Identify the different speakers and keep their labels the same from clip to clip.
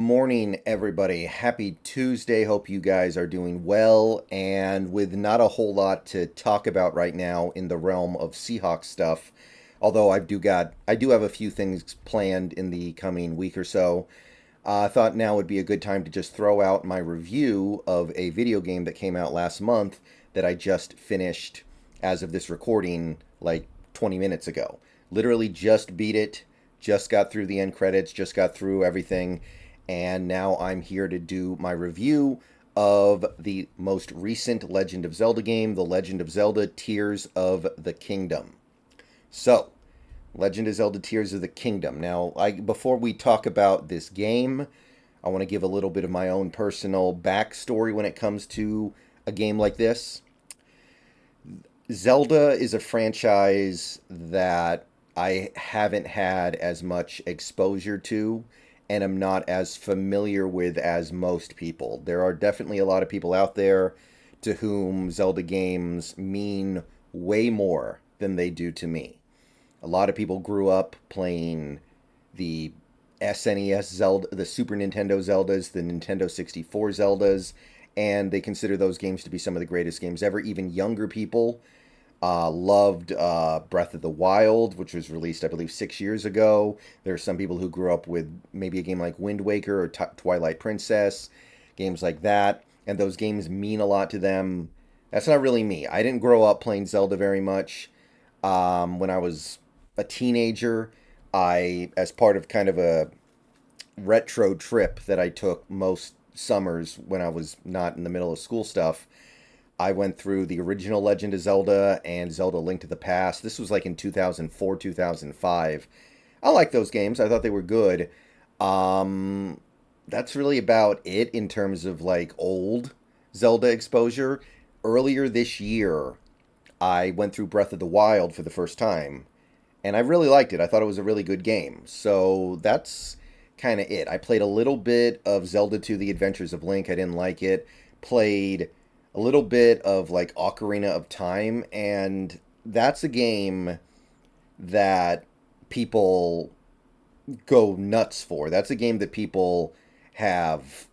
Speaker 1: Morning, everybody. Happy Tuesday. Hope you guys are doing well. And with not a whole lot to talk about right now in the realm of Seahawks stuff, although I do have a few things planned in the coming week or so. I thought now would be a good time to just throw out my review of a video game that came out last month that I just finished as of this recording like 20 minutes ago. Literally just beat it, just got through the end credits, just got through everything, and now I'm here to do my review of the most recent Legend of Zelda game, The Legend of Zelda Tears of the Kingdom. So, Legend of Zelda Tears of the Kingdom. Now, before we talk about this game, I want to give a little bit of my own personal backstory when it comes to a game like this. Zelda is a franchise that I haven't had as much exposure to and am not as familiar with as most people. There are definitely a lot of people out there to whom Zelda games mean way more than they do to me. A lot of people grew up playing the SNES Zelda, the Super Nintendo Zeldas, the Nintendo 64 Zeldas, and they consider those games to be some of the greatest games ever. Even younger people loved Breath of the Wild, which was released, I believe, 6 years ago. There are some people who grew up with maybe a game like Wind Waker or Twilight Princess, games like that, and those games mean a lot to them. That's not really me. I didn't grow up playing Zelda very much. When I was a teenager, as part of kind of a retro trip that I took most summers when I was not in the middle of school stuff, I went through the original Legend of Zelda and Zelda Link to the Past. This was like in 2004, 2005. I like those games. I thought they were good. Um, that's really about it in terms of like old Zelda exposure. Earlier this year, I went through Breath of the Wild for the first time, and I really liked it. I thought it was a really good game. So that's kind of it. I played a little bit of Zelda 2: The Adventures of Link. I didn't like it. Played a little bit of like Ocarina of Time, and that's a game that people go nuts for. That's a game that people have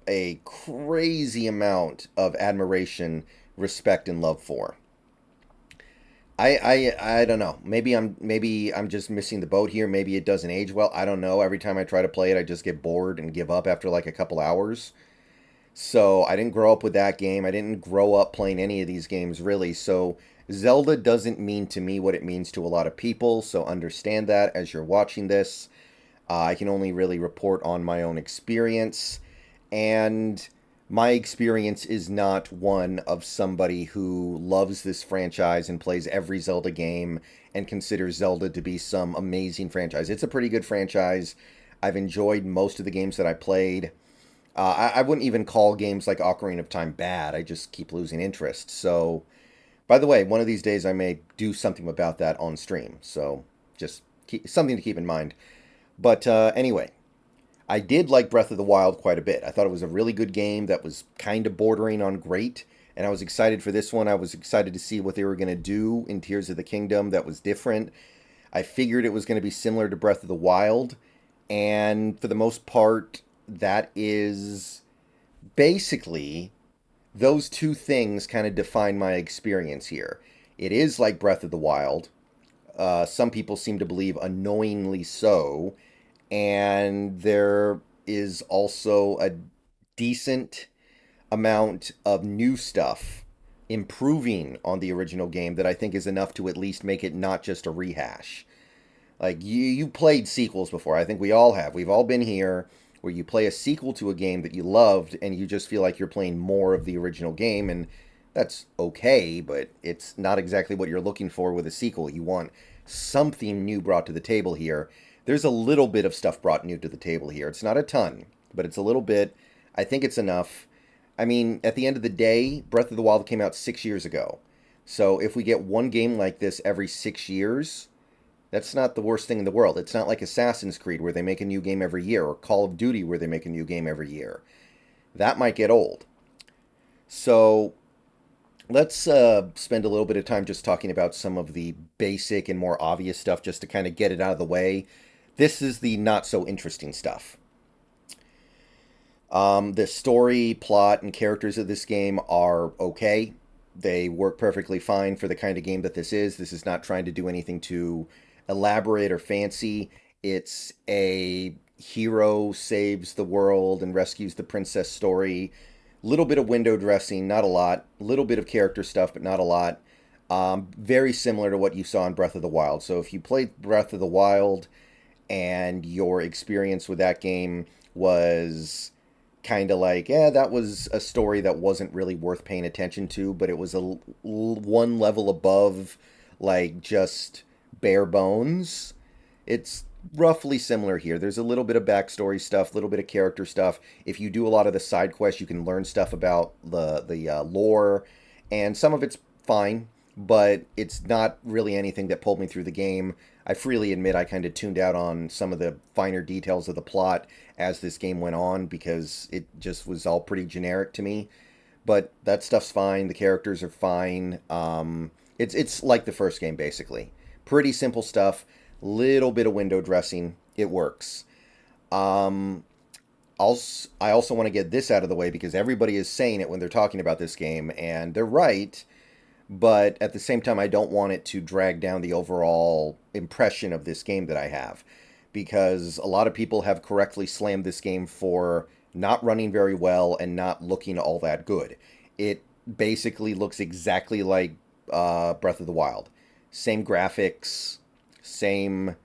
Speaker 1: a crazy amount of admiration, respect, and love for. I don't know. Maybe I'm just missing the boat here. Maybe it doesn't age well. I don't know. Every time I try to play it, I just get bored and give up after like a couple hours. So I didn't grow up with that game. I didn't grow up playing any of these games really. So Zelda doesn't mean to me what it means to a lot of people. So understand that as you're watching this. I can only really report on my own experience. And my experience is not one of somebody who loves this franchise and plays every Zelda game and considers Zelda to be some amazing franchise. It's a pretty good franchise. I've enjoyed most of the games that I played. I wouldn't even call games like Ocarina of Time bad. I just keep losing interest. So, by the way, one of these days I may do something about that on stream. So, just something to keep in mind. But anyway, I did like Breath of the Wild quite a bit. I thought it was a really good game that was kind of bordering on great. And I was excited for this one. I was excited to see what they were going to do in Tears of the Kingdom that was different. I figured it was going to be similar to Breath of the Wild. And for the most part, that is basically those two things kind of define my experience here. It is like Breath of the Wild. Some people seem to believe annoyingly so. And there is also a decent amount of new stuff improving on the original game that I think is enough to at least make it not just a rehash. Like you played sequels before. I think we all have. We've all been here where you play a sequel to a game that you loved and you just feel like you're playing more of the original game, and that's okay, but it's not exactly what you're looking for with a sequel. You want something new brought to the table here. There's a little bit of stuff brought new to the table here. It's not a ton, but it's a little bit. I think it's enough. I mean, at the end of the day, Breath of the Wild came out 6 years ago. So if we get one game like this every 6 years, that's not the worst thing in the world. It's not like Assassin's Creed where they make a new game every year, or Call of Duty where they make a new game every year. That might get old. So let's spend a little bit of time just talking about some of the basic and more obvious stuff just to kind of get it out of the way. This is the not so interesting stuff. The story, plot, and characters of this game are okay. They work perfectly fine for the kind of game that this is. This is not trying to do anything too elaborate or fancy. It's a hero saves the world and rescues the princess story. Little bit of window dressing, not a lot. Little bit of character stuff, but not a lot. Very similar to what you saw in Breath of the Wild. So if you played Breath of the Wild and your experience with that game was kind of like, yeah, that was a story that wasn't really worth paying attention to, but it was one level above, like, just bare bones. It's roughly similar here. There's a little bit of backstory stuff, a little bit of character stuff. If you do a lot of the side quests, you can learn stuff about the lore, and some of it's fine, but it's not really anything that pulled me through the game. I freely admit I kind of tuned out on some of the finer details of the plot as this game went on because it just was all pretty generic to me. But that stuff's fine. The characters are fine. It's like the first game basically. Pretty simple stuff. Little bit of window dressing. It works. Um, I also want to get this out of the way because everybody is saying it when they're talking about this game, and they're right. But at the same time, I don't want it to drag down the overall impression of this game that I have, because a lot of people have correctly slammed this game for not running very well and not looking all that good. It basically looks exactly like Breath of the Wild. Same graphics, same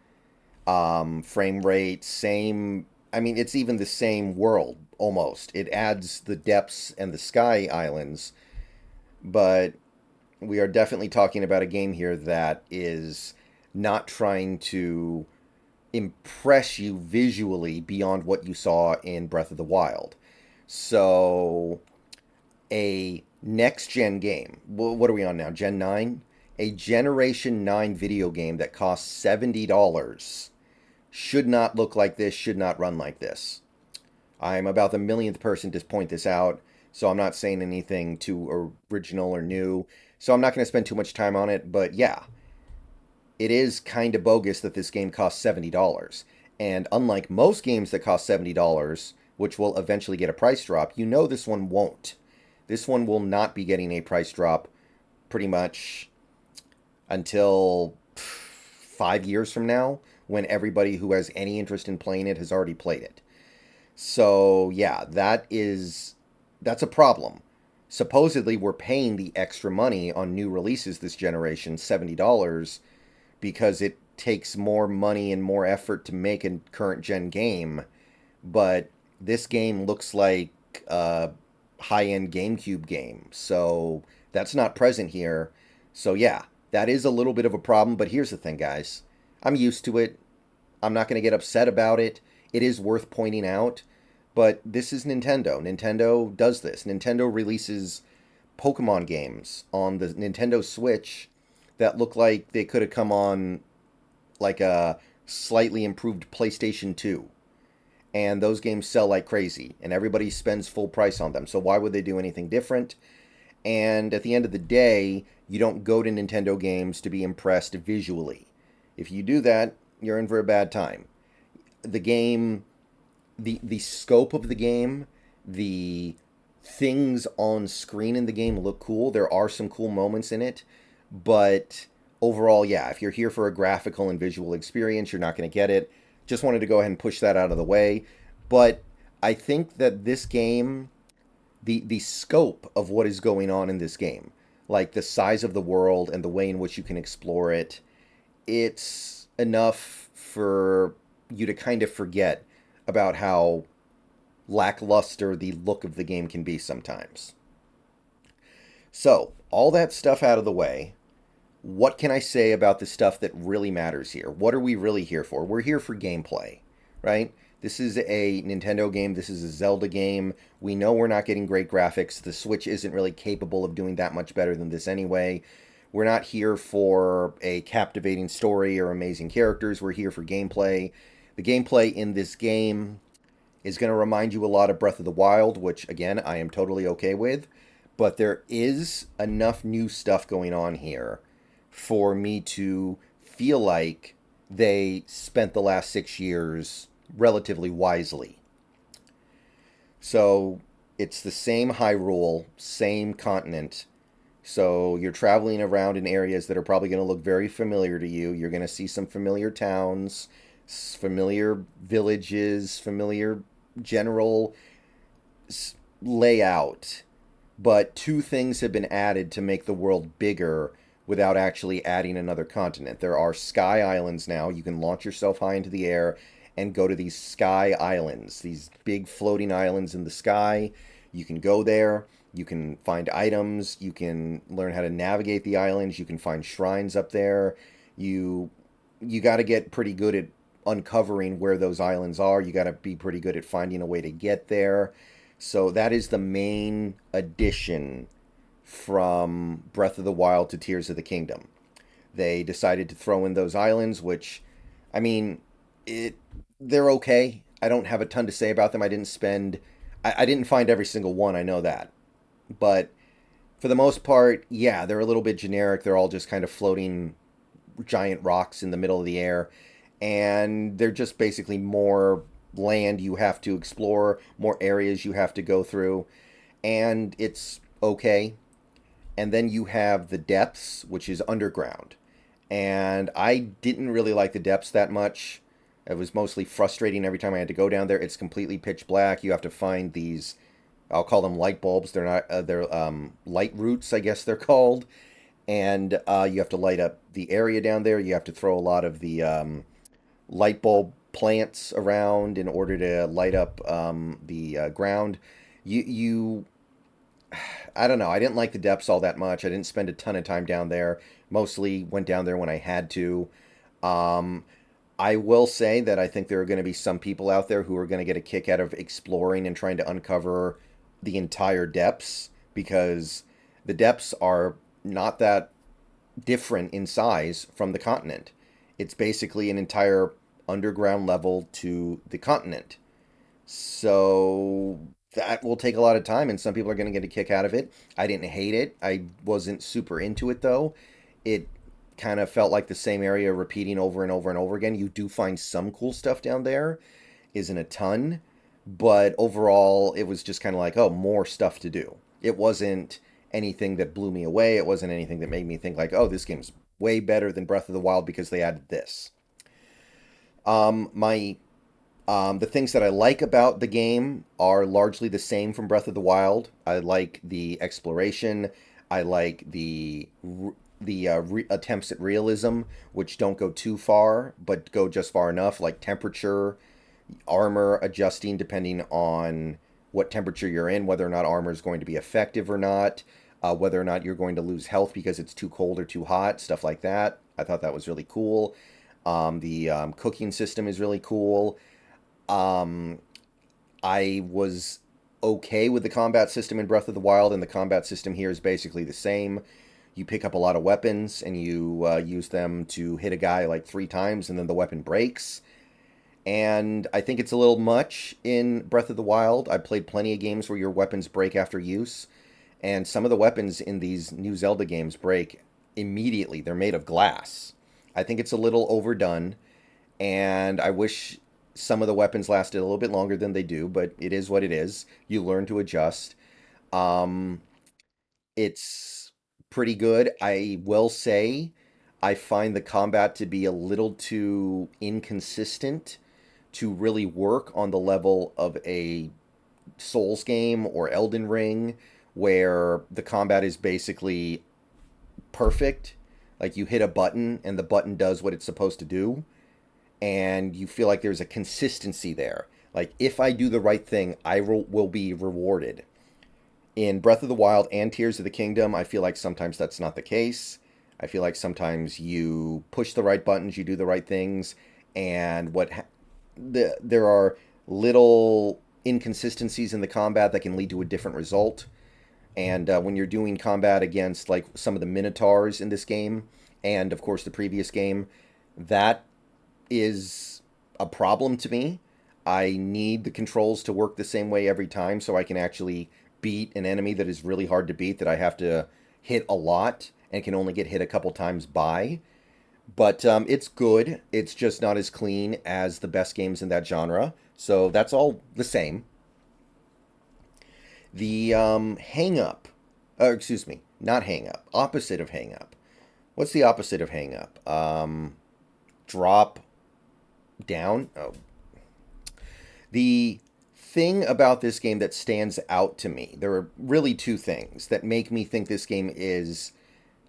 Speaker 1: frame rate, same. I mean, it's even the same world almost. It adds the depths and the sky islands, but we are definitely talking about a game here that is not trying to impress you visually beyond what you saw in Breath of the Wild. So, a next gen game. What are we on now? Gen 9? A Generation 9 video game that costs $70 should not look like this, should not run like this. I'm about the millionth person to point this out, so I'm not saying anything too original or new. So I'm not going to spend too much time on it, but yeah, it is kind of bogus that this game costs $70. And unlike most games that cost $70, which will eventually get a price drop, you know this one won't. This one will not be getting a price drop pretty much until 5 years from now, when everybody who has any interest in playing it has already played it. So yeah, that's a problem. Supposedly we're paying the extra money on new releases this generation, $70, because it takes more money and more effort to make a current gen game. But this game looks like a high-end GameCube game, so that's not present here. So yeah, that is a little bit of a problem, but here's the thing, guys. I'm used to it. I'm not going to get upset about it. It is worth pointing out, but this is Nintendo. Nintendo does this. Nintendo releases Pokemon games on the Nintendo Switch that look like they could have come on like a slightly improved PlayStation 2. And those games sell like crazy, and everybody spends full price on them. So why would they do anything different? And at the end of the day, you don't go to Nintendo games to be impressed visually. If you do that, you're in for a bad time. The game, the scope of the game, the things on screen in the game look cool. There are some cool moments in it, but overall, yeah, if you're here for a graphical and visual experience, you're not going to get it. Just wanted to go ahead and push that out of the way. But I think that this game, the scope of what is going on in this game, like the size of the world and the way in which you can explore it, it's enough for you to kind of forget about how lackluster the look of the game can be sometimes. So, all that stuff out of the way, what can I say about the stuff that really matters here? What are we really here for? We're here for gameplay, right? This is a Nintendo game. This is a Zelda game. We know we're not getting great graphics. The Switch isn't really capable of doing that much better than this anyway. We're not here for a captivating story or amazing characters. We're here for gameplay. The gameplay in this game is going to remind you a lot of Breath of the Wild, which, again, I am totally okay with. But there is enough new stuff going on here for me to feel like they spent the last 6 years relatively wisely. So it's the same Hyrule, same continent. So you're traveling around in areas that are probably going to look very familiar to you. You're going to see some familiar towns, familiar villages, familiar general layout. But two things have been added to make the world bigger without actually adding another continent. There are sky islands now. You can launch yourself high into the air and go to these sky islands, these big floating islands in the sky. You can go there. You can find items. You can learn how to navigate the islands. You can find shrines up there. You you got to get pretty good at uncovering where those islands are. You got to be pretty good at finding a way to get there. So that is the main addition from Breath of the Wild to Tears of the Kingdom. They decided to throw in those islands, which, I mean, it they're okay. I don't have a ton to say about them. I didn't find every single one. I know that, but for the most part, yeah, they're a little bit generic. They're all just kind of floating giant rocks in the middle of the air, and they're just basically more land you have to explore, more areas you have to go through, and it's okay. And then you have the depths, which is underground. And I didn't really like the depths that much. It was mostly frustrating every time I had to go down there. It's completely pitch black. You have to find these, I'll call them light bulbs. They're not, they're light roots, I guess they're called. And you have to light up the area down there. You have to throw a lot of the light bulb plants around in order to light up the ground. You I don't know. I didn't like the depths all that much. I didn't spend a ton of time down there. Mostly went down there when I had to. Um, I will say that I think there are going to be some people out there who are going to get a kick out of exploring and trying to uncover the entire depths because the depths are not that different in size from the continent. It's basically an entire underground level to the continent. So that will take a lot of time, and some people are going to get a kick out of it. I didn't hate it. I wasn't super into it, though. It kind of felt like the same area repeating over and over and over again. You do find some cool stuff down there, isn't a ton, but overall, it was just kind of like, oh, more stuff to do. It wasn't anything that blew me away. It wasn't anything that made me think, like, oh, this game's way better than Breath of the Wild because they added this. My the things that I like about the game are largely the same from Breath of the Wild. I like the exploration. I like the attempts at realism, which don't go too far, but go just far enough, like temperature, armor adjusting depending on what temperature you're in, whether or not armor is going to be effective or not, whether or not you're going to lose health because it's too cold or too hot, stuff like that. I thought that was really cool. The cooking system is really cool. Um, I was okay with the combat system in Breath of the Wild, and the combat system here is basically the same. You pick up a lot of weapons and you use them to hit a guy like three times, and then the weapon breaks. And I think it's a little much in Breath of the Wild. I played plenty of games where your weapons break after use, and some of the weapons in these new Zelda games break immediately. They're made of glass. I think it's a little overdone, and I wish some of the weapons lasted a little bit longer than they do, but it is what it is. You learn to adjust. Um, it's pretty good. I will say I find the combat to be a little too inconsistent to really work on the level of a Souls game or Elden Ring, where the combat is basically perfect. Like you hit a button and the button does what it's supposed to do, and you feel like there's a consistency there. Like if I do the right thing, will be rewarded. In Breath of the Wild and Tears of the Kingdom, I feel like sometimes that's not the case. I feel like sometimes you push the right buttons, you do the right things, and there are little inconsistencies in the combat that can lead to a different result. And when you're doing combat against like some of the minotaurs in this game, and of course the previous game, that is a problem to me. I need the controls to work the same way every time so I can actually beat an enemy that is really hard to beat, that I have to hit a lot and can only get hit a couple times by. But it's good. It's just not as clean as the best games in that genre. So that's all the same. The hang up, excuse me, not hang up, opposite of hang up. What's the opposite of hang up? Drop down. Oh, the thing about this game that stands out to me, there are really two things that make me think this game is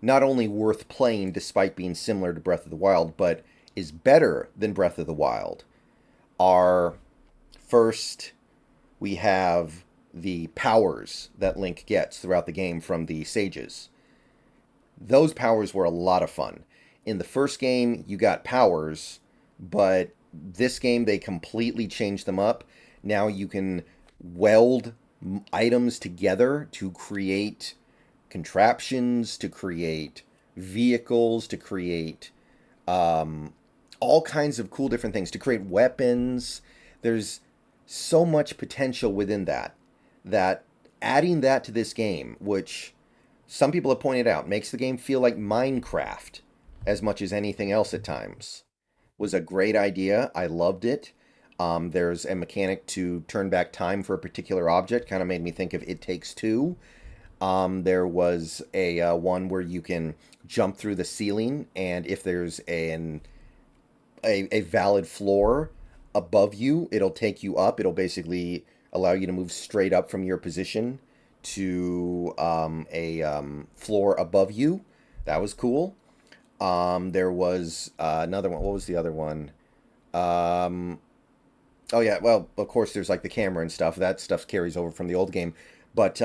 Speaker 1: not only worth playing despite being similar to Breath of the Wild, but is better than Breath of the Wild. Are first, we have the powers that Link gets throughout the game from the sages. Those powers were a lot of fun. In the first game, you got powers, but this game they completely changed them up. Now you can weld items together to create contraptions, to create vehicles, to create um, all kinds of cool different things, to create weapons. There's so much potential within that adding that to this game, which some people have pointed out makes the game feel like Minecraft as much as anything else at times, was a great idea. I loved it. There's a mechanic to turn back time for a particular object, kind of made me think of It Takes Two. There was a one where you can jump through the ceiling, and if there's a valid floor above you, it'll take you up. It'll basically allow you to move straight up from your position to a floor above you. That was cool. There was another one. What was the other one? Um, oh yeah, well, of course, there's like the camera and stuff. That stuff carries over from the old game. But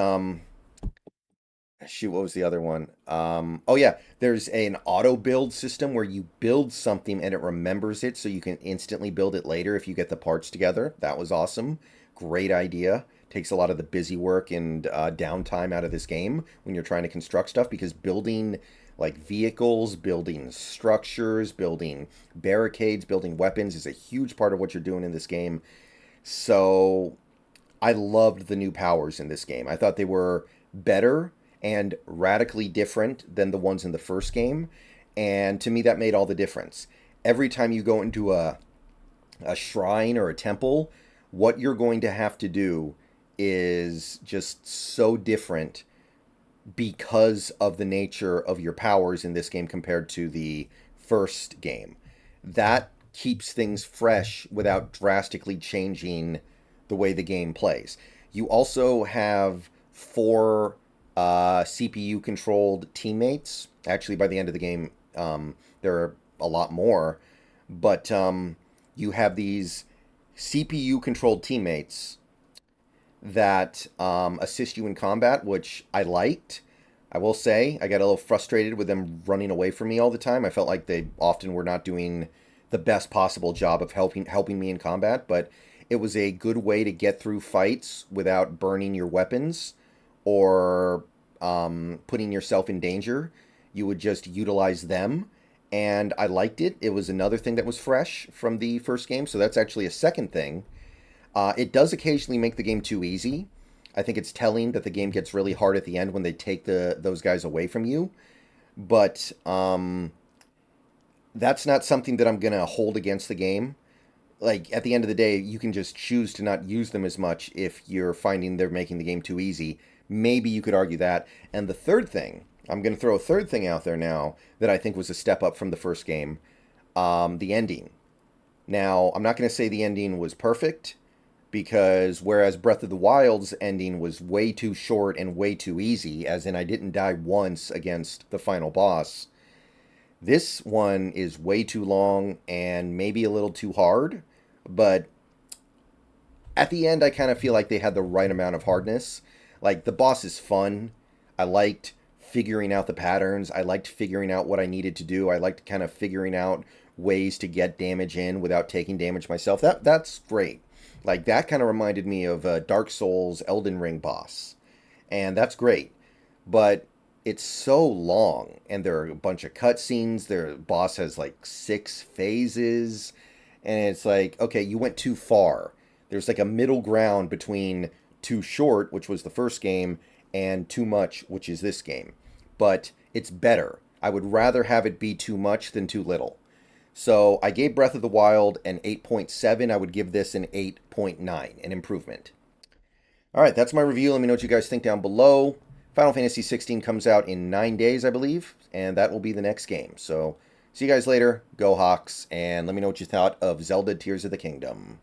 Speaker 1: shoot, what was the other one? Oh yeah, there's an auto build system where you build something and it remembers it, so you can instantly build it later if you get the parts together. That was awesome. Great idea. Takes a lot of the busy work and downtime out of this game when you're trying to construct stuff, because building like vehicles, building structures, building barricades, building weapons is a huge part of what you're doing in this game. So I loved the new powers in this game. I thought they were better and radically different than the ones in the first game. And to me, that made all the difference. Every time you go into a shrine or a temple, what you're going to have to do is just so different because of the nature of your powers in this game compared to the first game. That keeps things fresh without drastically changing the way the game plays. You also have four CPU controlled teammates. Actually, by the end of the game, there are a lot more. But you have these CPU controlled teammates that assist you in combat, which I liked. I will say, I got a little frustrated with them running away from me all the time. I felt like they often were not doing the best possible job of helping me in combat, but it was a good way to get through fights without burning your weapons or putting yourself in danger. You would just utilize them, and I liked it. It was another thing that was fresh from the first game, so that's actually a second thing. It does occasionally make the game too easy. I think it's telling that the game gets really hard at the end when they take those guys away from you. But that's not something that I'm gonna hold against the game. Like at the end of the day, you can just choose to not use them as much if you're finding they're making the game too easy. Maybe you could argue that. And the third thing, I'm gonna throw a third thing out there now that I think was a step up from the first game, the ending. Now, I'm not gonna say the ending was perfect, because whereas Breath of the Wild's ending was way too short and way too easy, as in I didn't die once against the final boss, this one is way too long and maybe a little too hard, but at the end I kind of feel like they had the right amount of hardness. Like the boss is fun. I liked figuring out the patterns. I liked figuring out what I needed to do. I liked kind of figuring out ways to get damage in without taking damage myself. That's great. Like that kind of reminded me of Dark Souls Elden Ring boss, and that's great. But it's so long, and there are a bunch of cutscenes. Their boss has like 6 phases, and it's like, okay, you went too far. There's like a middle ground between too short, which was the first game, and too much, which is this game. But it's better. I would rather have it be too much than too little. So I gave Breath of the Wild an 8.7. I would give this an 8.9, an improvement. All right, that's my review. Let me know what you guys think down below. Final Fantasy 16 comes out in 9 days, I believe, and that will be the next game. So, see you guys later. Go Hawks, and let me know what you thought of Zelda Tears of the Kingdom.